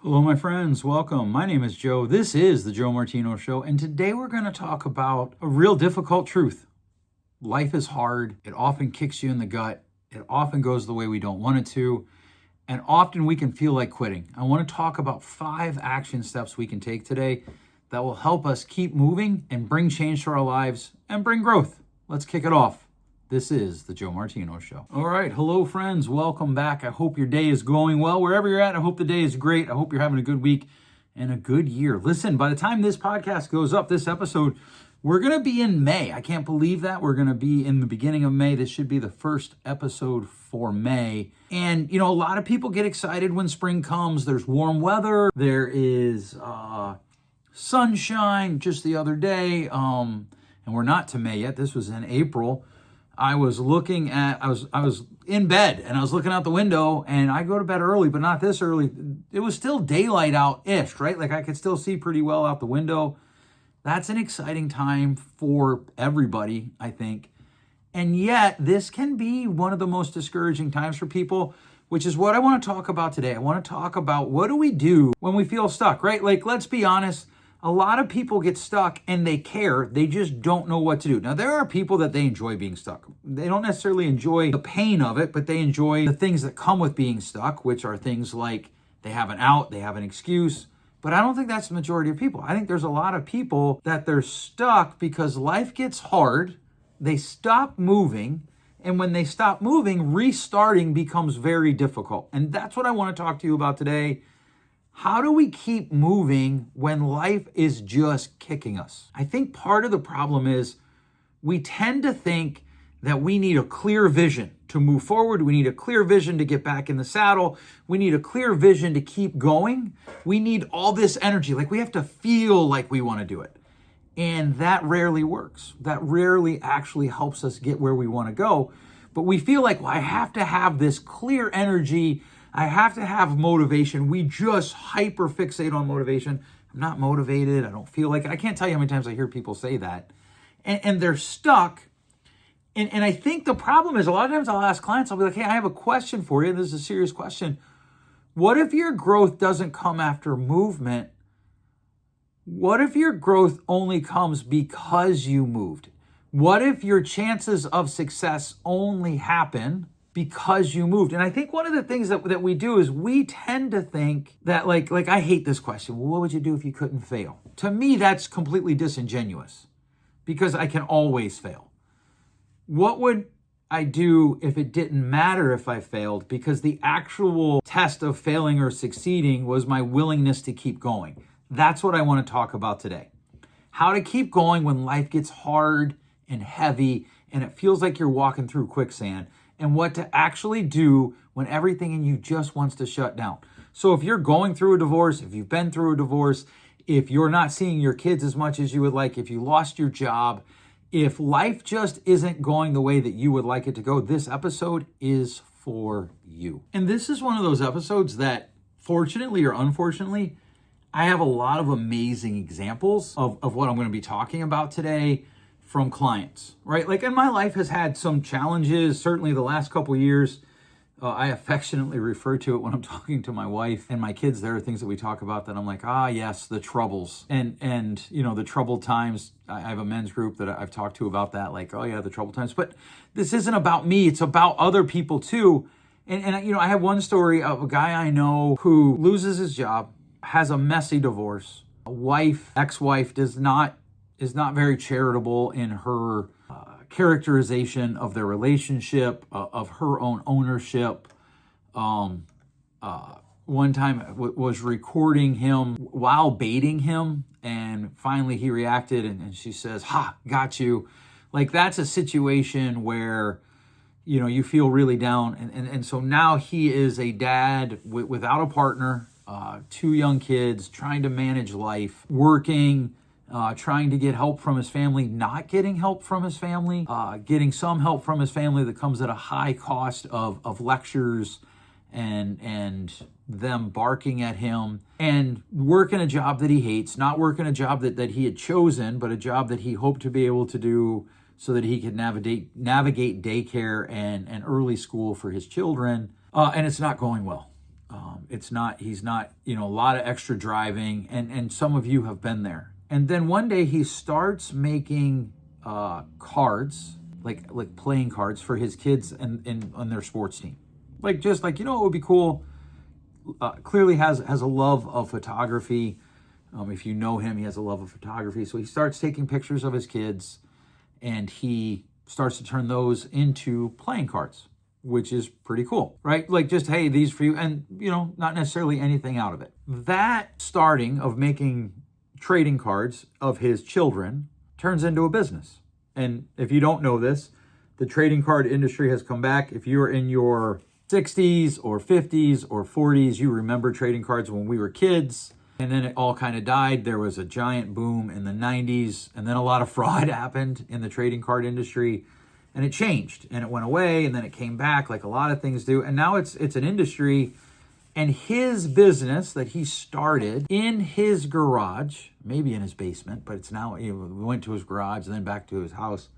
Hello, my friends. Welcome. My name is Joe. This is the Joe Martino Show, and today we're going to talk about a real difficult truth. Life is hard. It often kicks you in the gut. It often goes the way we don't want it to, and often we can feel like quitting. I want to talk about 5 action steps we can take today that will help us keep moving and bring change to our lives and bring growth. Let's kick it off. This is the Joe Martino Show. All right. Hello, friends. Welcome back. I hope your day is going well. Wherever you're at, I hope the day is great. I hope you're having a good week and a good year. Listen, by the time this podcast goes up, this episode, we're going to be in May. I can't believe that. We're going to be in the beginning of May. This should be the first episode for May. And, a lot of people get excited when spring comes. There's warm weather. There is sunshine. Just the other day, and we're not to May yet. This was in April. I was in bed and I was looking out the window, and I go to bed early, but not this early. It was still daylight out-ish, right? Like I could still see pretty well out the window. That's an exciting time for everybody, I think. And yet this can be one of the most discouraging times for people, which is what I want to talk about today. I want to talk about what do we do when we feel stuck, right? Like, let's be honest. A lot of people get stuck and they care. They just don't know what to do. Now, there are people that they enjoy being stuck. They don't necessarily enjoy the pain of it, but they enjoy the things that come with being stuck, which are things like they have an out, they have an excuse. But I don't think that's the majority of people. I think there's a lot of people that they're stuck because life gets hard. They stop moving. And when they stop moving, restarting becomes very difficult. And that's what I want to talk to you about today. How do we keep moving when life is just kicking us? I think part of the problem is we tend to think that we need a clear vision to move forward. We need a clear vision to get back in the saddle. We need a clear vision to keep going. We need all this energy. Like we have to feel like we want to do it. And that rarely works. That rarely actually helps us get where we want to go. But we feel like, well, I have to have this clear energy. I have to have motivation. We just hyper fixate on motivation. I'm not motivated. I don't feel like it. I can't tell you how many times I hear people say that. And they're stuck. And I think the problem is a lot of times I'll ask clients, I'll be like, hey, I have a question for you. This is a serious question. What if your growth doesn't come after movement? What if your growth only comes because you moved? What if your chances of success only happen because you moved? And I think one of the things that we do is we tend to think that like I hate this question. Well, what would you do if you couldn't fail? To me, that's completely disingenuous because I can always fail. What would I do if it didn't matter if I failed? Because the actual test of failing or succeeding was my willingness to keep going. That's what I want to talk about today. How to keep going when life gets hard and heavy and it feels like you're walking through quicksand. And what to actually do when everything in you just wants to shut down. So if you're going through a divorce, if you've been through a divorce, if you're not seeing your kids as much as you would like, if you lost your job, if life just isn't going the way that you would like it to go, this episode is for you. And this is one of those episodes that, fortunately or unfortunately, I have a lot of amazing examples of what I'm going to be talking about today from clients, right? Like, and my life has had some challenges, certainly the last couple of years. I affectionately refer to it when I'm talking to my wife and my kids. There are things that we talk about that I'm like, yes, the troubles. And the troubled times. I have a men's group that I've talked to about that, like, the troubled times. But this isn't about me. It's about other people too. And I have one story of a guy I know who loses his job, has a messy divorce. Ex-wife is not very charitable in her characterization of their relationship, of her own ownership. One time was recording him while baiting him, and finally he reacted, and she says, got you. Like, that's a situation where, you feel really down. And so now he is a dad without a partner, 2 young kids, trying to manage life, working, trying to get help from his family, not getting help from his family, getting some help from his family that comes at a high cost of lectures and them barking at him, and working a job that he hates, not working a job that he had chosen, but a job that he hoped to be able to do so that he could navigate daycare and early school for his children. And it's not going well. He's not, a lot of extra driving, and some of you have been there. And then one day he starts making cards, like playing cards for his kids and on their sports team. Just like, it would be cool. Clearly has a love of photography. If you know him, he has a love of photography. So he starts taking pictures of his kids, and he starts to turn those into playing cards, which is pretty cool, right? Just, hey, these for you, and, not necessarily anything out of it. That starting of making trading cards of his children turns into a business. And if you don't know this, the trading card industry has come back. If you're in your 60s or 50s or 40s, you remember trading cards when we were kids. And then it all kind of died. There was a giant boom in the 90s, and then a lot of fraud happened in the trading card industry, and it changed, and it went away, and then it came back like a lot of things do. And now it's an industry, and his business that he started in his garage, maybe in his basement, but it's now, we went to his garage and then back to his house,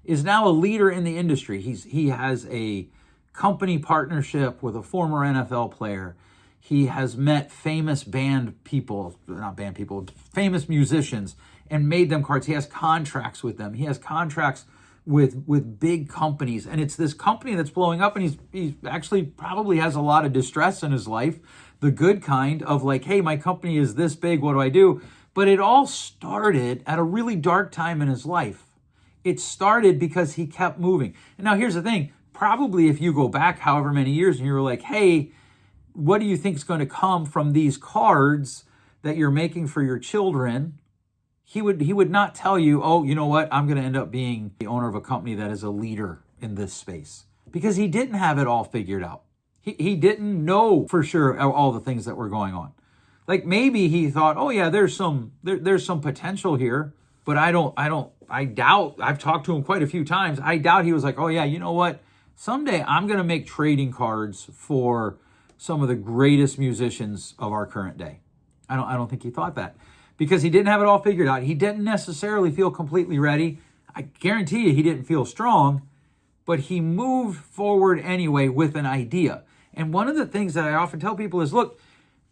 is now a leader in the industry. He has a company partnership with a former NFL player. He has met famous famous musicians, and made them cards. He has contracts with them. He has contracts with big companies, and it's this company that's blowing up, and he actually probably has a lot of distress in his life, the good kind of like, hey, my company is this big, what do I do? But it all started at a really dark time in his life. It started because he kept moving. And now here's the thing, probably if you go back however many years and you're like, hey, what do you think is going to come from these cards that you're making for your children? He would not tell you, oh, you know what? I'm going to end up being the owner of a company that is a leader in this space, because he didn't have it all figured out. He didn't know for sure all the things that were going on. Maybe he thought, oh yeah, there's some potential here, but I doubt. I've talked to him quite a few times. I doubt he was like, oh yeah, you know what? Someday I'm going to make trading cards for some of the greatest musicians of our current day. I don't think he thought that, because he didn't have it all figured out. He didn't necessarily feel completely ready. I guarantee you he didn't feel strong, but he moved forward anyway with an idea. And one of the things that I often tell people is, look,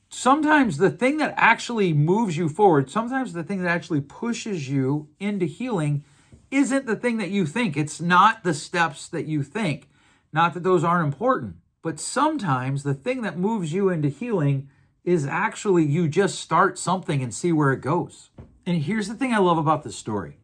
sometimes the thing that actually moves you forward, sometimes the thing that actually pushes you into healing isn't the thing that you think. It's not the steps that you think. Not that those aren't important. But sometimes the thing that moves you into healing is actually you just start something and see where it goes. And here's the thing I love about this story.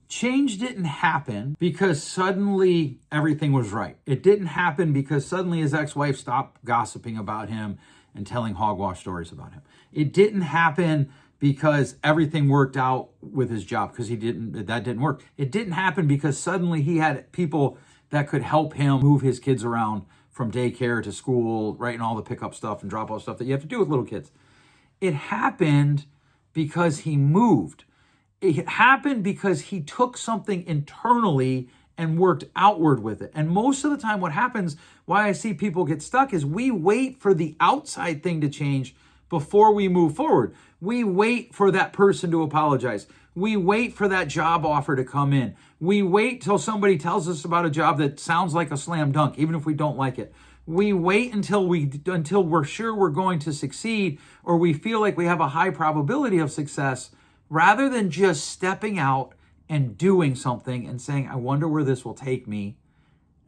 Change didn't happen because suddenly everything was right. It didn't happen because suddenly his ex-wife stopped gossiping about him and telling hogwash stories about him. It didn't happen because everything worked out with his job, because that didn't work. It didn't happen because suddenly he had people that could help him move his kids around from daycare to school, right, and all the pickup stuff and drop off stuff that you have to do with little kids. It happened because he moved. It happened because he took something internally and worked outward with it. And most of the time what happens, why I see people get stuck, is we wait for the outside thing to change before we move forward. We wait for that person to apologize. We wait for that job offer to come in. We wait till somebody tells us about a job that sounds like a slam dunk, even if we don't like it. We wait until we're sure we're going to succeed, or we feel like we have a high probability of success, rather than just stepping out and doing something and saying, I wonder where this will take me,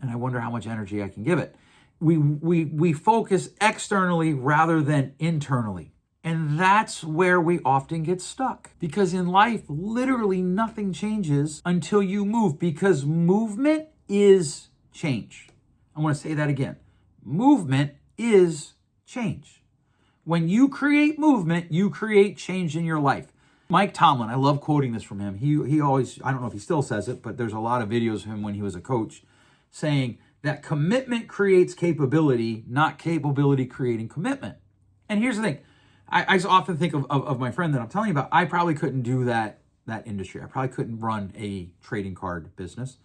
and I wonder how much energy I can give it. We focus externally rather than internally. And that's where we often get stuck, because in life, literally nothing changes until you move, because movement is change. I want to say that again. Movement is change. When you create movement, you create change in your life. Mike Tomlin, I love quoting this from him. He always, I don't know if he still says it, but there's a lot of videos of him when he was a coach saying that commitment creates capability, not capability creating commitment. And here's the thing. I often think of my friend that I'm telling you about. I probably couldn't do that industry. I probably couldn't run a trading card business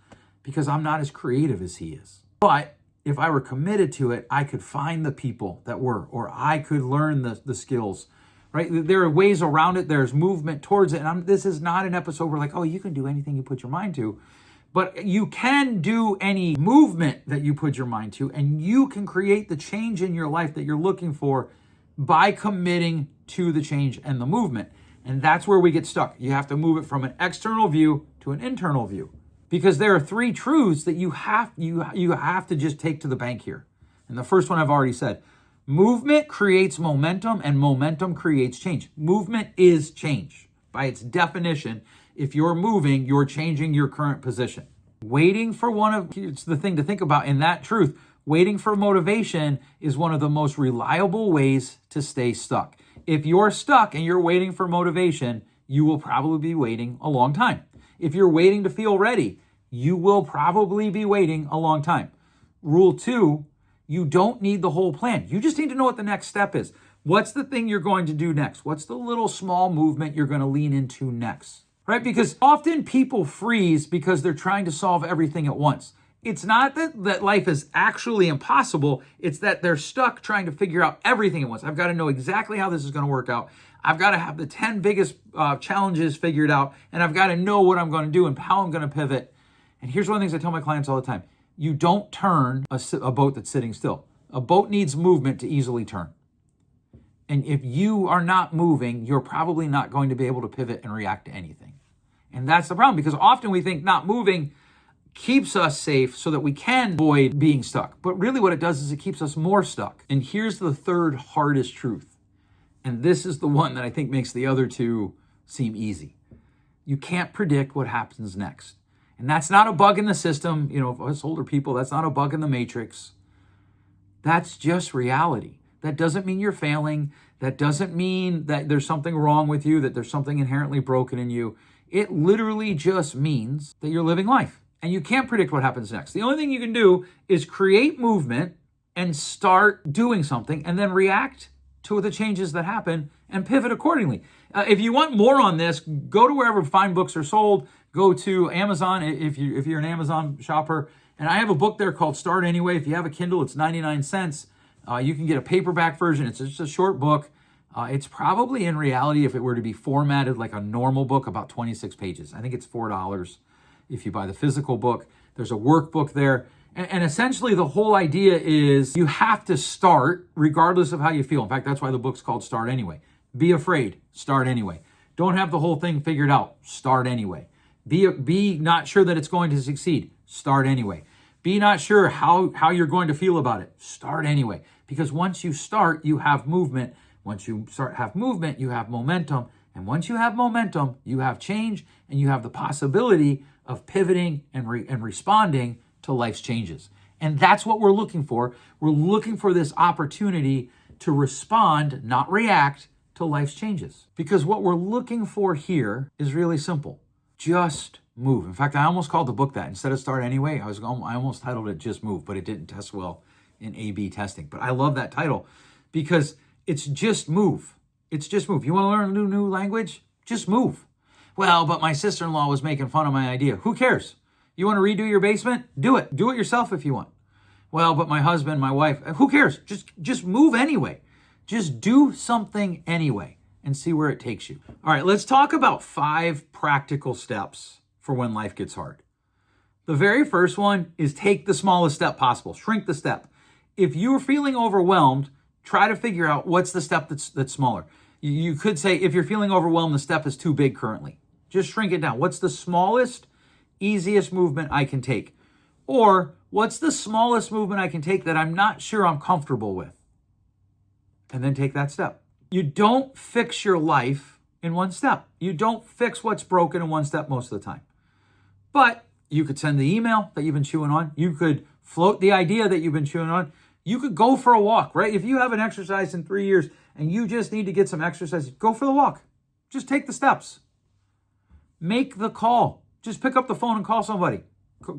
because I'm not as creative as he is. But if I were committed to it, I could find the people that were, or I could learn the skills, right? There are ways around it. There's movement towards it. And this is not an episode where like, oh, you can do anything you put your mind to. But you can do any movement that you put your mind to, and you can create the change in your life that you're looking for by committing to the change and the movement. And that's where we get stuck. You have to move it from an external view to an internal view, because there are three truths that you have to just take to the bank here. And the first one I've already said. Movement creates momentum, and momentum creates change. Movement is change. By its definition, if you're moving, you're changing your current position. It's the thing to think about in that truth. Waiting for motivation is one of the most reliable ways to stay stuck. If you're stuck and you're waiting for motivation, you will probably be waiting a long time. If you're waiting to feel ready, you will probably be waiting a long time. Rule 2, you don't need the whole plan. You just need to know what the next step is. What's the thing you're going to do next? What's the little small movement you're going to lean into next? Right? Because often people freeze because they're trying to solve everything at once. It's not that life is actually impossible. It's that they're stuck trying to figure out everything at once. I've got to know exactly how this is going to work out. I've got to have the 10 biggest challenges figured out, and I've got to know what I'm going to do and how I'm going to pivot. And here's one of the things I tell my clients all the time. You don't turn a boat that's sitting still. A boat needs movement to easily turn. And if you are not moving, you're probably not going to be able to pivot and react to anything. And that's the problem, because often we think not moving keeps us safe so that we can avoid being stuck. But really what it does is it keeps us more stuck. And here's the third hardest truth. And this is the one that I think makes the other two seem easy. You can't predict what happens next. And that's not a bug in the system. You know, us older people, that's not a bug in the matrix. That's just reality. That doesn't mean you're failing. That doesn't mean that there's something wrong with you, that there's something inherently broken in you. It literally just means that you're living life. And you can't predict what happens next. The only thing you can do is create movement and start doing something, and then react to the changes that happen and pivot accordingly. If you want more on this, go to wherever fine books are sold. Go to Amazon if you're an Amazon shopper. And I have a book there called Start Anyway. If you have a Kindle, it's 99 cents. You can get a paperback version. It's just a short book. It's probably, in reality, if it were to be formatted like a normal book, about 26 pages. I think it's $4 if you buy the physical book. There's a workbook there. And essentially the whole idea is you have to start regardless of how you feel. In fact, that's why the book's called Start Anyway. Be afraid, start anyway. Don't have the whole thing figured out, start anyway. Be not sure that it's going to succeed, start anyway. Be not sure how you're going to feel about it, start anyway. Because once you start, you have movement. Once you have movement, you have momentum. And once you have momentum, you have change, and you have the possibility of pivoting and responding to life's changes. And that's what we're looking for. We're looking for this opportunity to respond, not react, to life's changes. Because what we're looking for here is really simple. Just move. In fact, I almost called the book that. Instead of Start Anyway, I almost titled it Just Move, but it didn't test well in A/B testing. But I love that title because it's just move. It's just move. You want to learn a new language? Just move. Well, but my sister-in-law was making fun of my idea. Who cares? You want to redo your basement? Do it. Do it yourself if you want. Well, but my husband, my wife, who cares? Just move anyway. Just do something anyway and see where it takes you. All right, let's talk about 5 practical steps for when life gets hard. The very first one is take the smallest step possible. Shrink the step. If you're feeling overwhelmed, try to figure out what's the step that's smaller. You could say, if you're feeling overwhelmed, the step is too big currently. Just shrink it down. What's the smallest, easiest movement I can take? Or what's the smallest movement I can take that I'm not sure I'm comfortable with? And then take that step. You don't fix your life in one step. You don't fix what's broken in one step most of the time. But you could send the email that you've been chewing on. You could float the idea that you've been chewing on. You could go for a walk, right? If you haven't exercised in 3 years and you just need to get some exercise, go for the walk. Just take the steps. Make the call. Just pick up the phone and call somebody.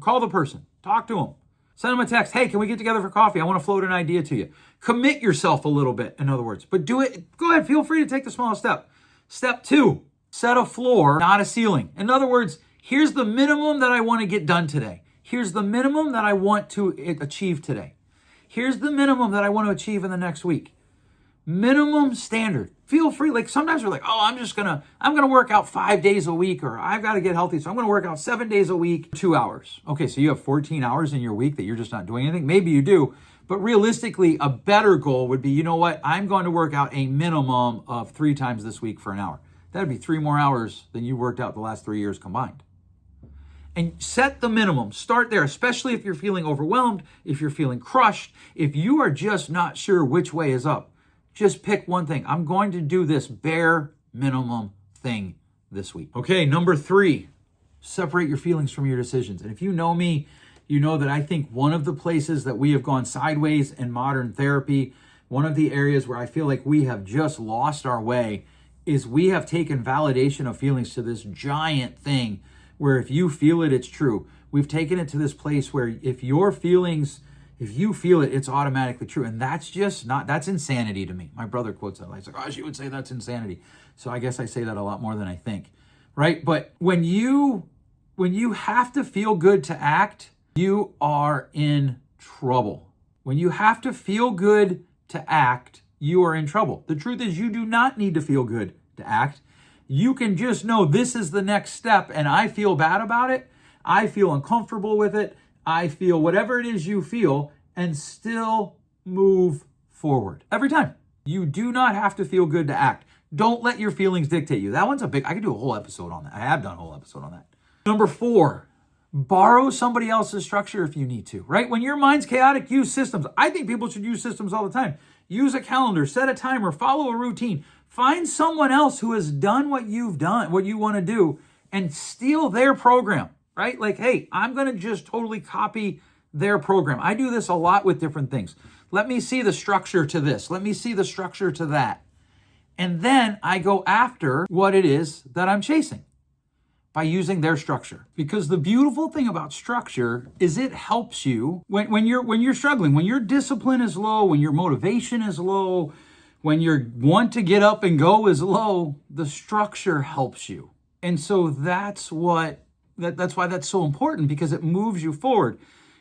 Call the person. Talk to them. Send them a text. Hey, can we get together for coffee? I want to float an idea to you. Commit yourself a little bit, in other words. But do it. Go ahead. Feel free to take the smallest step. Step 2, set a floor, not a ceiling. In other words, here's the minimum that I want to get done today. Here's the minimum that I want to achieve today. Here's the minimum that I want to achieve in the next week. Minimum standard. Feel free. Like sometimes we're like, oh, I'm gonna work out 5 days a week, or I've got to get healthy, so I'm gonna work out 7 days a week, 2 hours. Okay, so you have 14 hours in your week that you're just not doing anything. Maybe you do, but realistically, a better goal would be, you know what? I'm going to work out a minimum of 3 times this week for an hour. That'd be 3 more hours than you worked out the last 3 years combined. And set the minimum. Start there, especially if you're feeling overwhelmed, if you're feeling crushed, if you are just not sure which way is up. Just pick one thing. I'm going to do this bare minimum thing this week. Okay, number 3, separate your feelings from your decisions. And if you know me, you know that I think one of the places that we have gone sideways in modern therapy, one of the areas where I feel like we have just lost our way, is we have taken validation of feelings to this giant thing where if you feel it, it's true. We've taken it to this place where if you feel it, it's automatically true. And that's insanity to me. My brother quotes that. He's like, oh, she would say that's insanity. So I guess I say that a lot more than I think, right? But when you have to feel good to act, you are in trouble. When you have to feel good to act, you are in trouble. The truth is you do not need to feel good to act. You can just know this is the next step and I feel bad about it. I feel uncomfortable with it. I feel whatever it is you feel and still move forward. Every time. You do not have to feel good to act. Don't let your feelings dictate you. That one's I could do a whole episode on that. I have done a whole episode on that. Number 4, borrow somebody else's structure if you need to, right? When your mind's chaotic, use systems. I think people should use systems all the time. Use a calendar, set a timer, follow a routine. Find someone else who has done what you've done, what you want to do, and steal their program, right? Like, hey, I'm going to just totally copy their program. I do this a lot with different things. Let me see the structure to this. Let me see the structure to that. And then I go after what it is that I'm chasing by using their structure. Because the beautiful thing about structure is it helps you when you're struggling, when your discipline is low, when your motivation is low, when your want to get up and go is low, the structure helps you. And so that's why that's so important, because it moves you forward.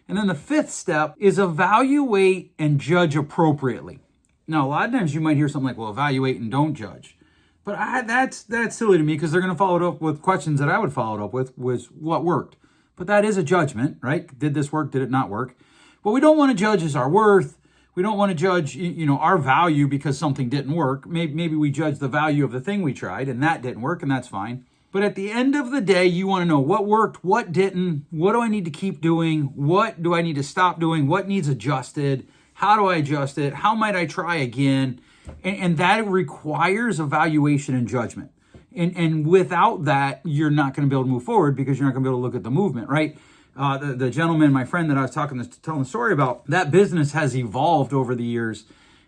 And then the 5th step is evaluate and judge appropriately. Now, a lot of times you might hear something like, well, evaluate and don't judge. But that's silly to me, because they're going to follow it up with questions that I would follow it up with, was what worked. But that is a judgment, right? Did this work? Did it not work? What we don't want to judge is our worth. We don't want to judge, our value because something didn't work. Maybe we judge the value of the thing we tried and that didn't work, and that's fine. But at the end of the day, you want to know what worked, what didn't, what do I need to keep doing, what do I need to stop doing, what needs adjusted, how do I adjust it, how might I try again? And that requires evaluation and judgment. And without that, you're not going to be able to move forward, because you're not going to be able to look at the movement, right? The gentleman, my friend that I was telling the story about, that business has evolved over the years.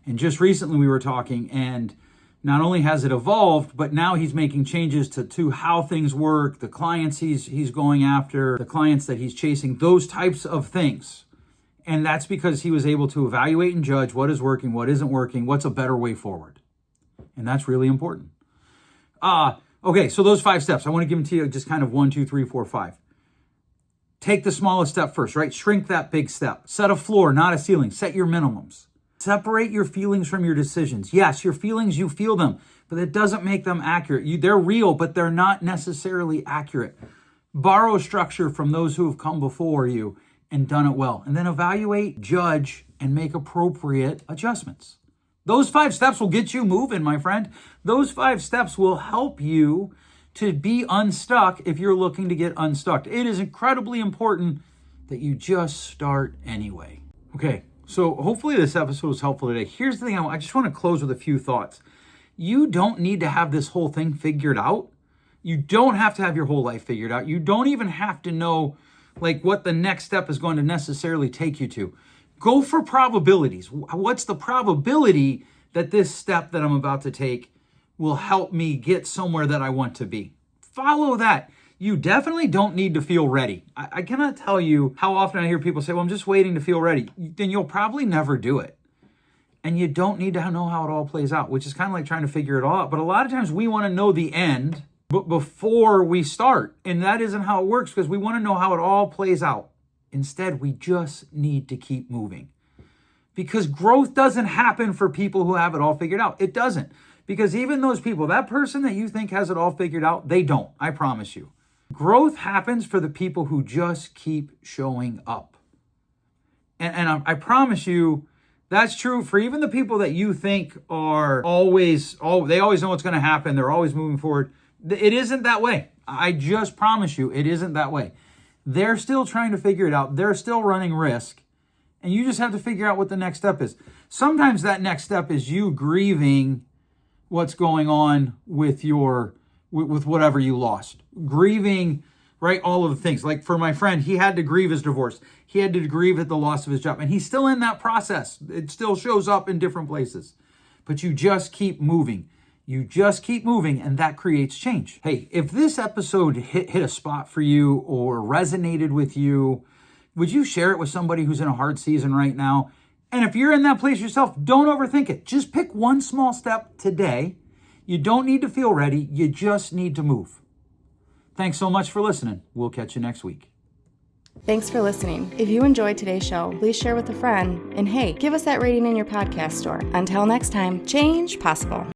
And just recently we were talking, and not only has it evolved, but now he's making changes to how things work, the clients he's going after, the clients that he's chasing, those types of things. And that's because he was able to evaluate and judge what is working, what isn't working, what's a better way forward. And that's really important. Okay, so those 5 steps, I want to give them to you just kind of 1, 2, 3, 4, 5. Take the smallest step first, right? Shrink that big step. Set a floor, not a ceiling. Set your minimums. Separate your feelings from your decisions. Yes, your feelings, you feel them, but it doesn't make them accurate. They're real, but they're not necessarily accurate. Borrow structure from those who have come before you and done it well. And then evaluate, judge, and make appropriate adjustments. Those 5 steps will get you moving, my friend. Those 5 steps will help you to be unstuck if you're looking to get unstuck. It is incredibly important that you just start anyway. Okay, so hopefully this episode was helpful today. Here's the thing, I just want to close with a few thoughts. You don't need to have this whole thing figured out. You don't have to have your whole life figured out. You don't even have to know what the next step is going to necessarily take you to. Go for probabilities. What's the probability that this step that I'm about to take will help me get somewhere that I want to be? Follow that. You definitely don't need to feel ready. I cannot tell you how often I hear people say, well, I'm just waiting to feel ready. Then you'll probably never do it. And you don't need to know how it all plays out, which is kind of like trying to figure it all out. But a lot of times we want to know the end before we start. And that isn't how it works, because we want to know how it all plays out. Instead, we just need to keep moving. Because growth doesn't happen for people who have it all figured out. It doesn't. Because even those people, that person that you think has it all figured out, they don't. I promise you. Growth happens for the people who just keep showing up. And I promise you, that's true for even the people that you think are they always know what's going to happen. They're always moving forward. It isn't that way. I just promise you, it isn't that way. They're still trying to figure it out. They're still running risk. And you just have to figure out what the next step is. Sometimes that next step is you grieving what's going on with whatever you lost. Grieving, right? All of the things. Like for my friend, he had to grieve his divorce. He had to grieve at the loss of his job. And he's still in that process. It still shows up in different places. But you just keep moving. You just keep moving, and that creates change. Hey, if this episode hit a spot for you or resonated with you, would you share it with somebody who's in a hard season right now? And if you're in that place yourself, don't overthink it. Just pick one small step today. You don't need to feel ready. You just need to move. Thanks so much for listening. We'll catch you next week. Thanks for listening. If you enjoyed today's show, please share with a friend. And hey, give us that rating in your podcast store. Until next time, change possible.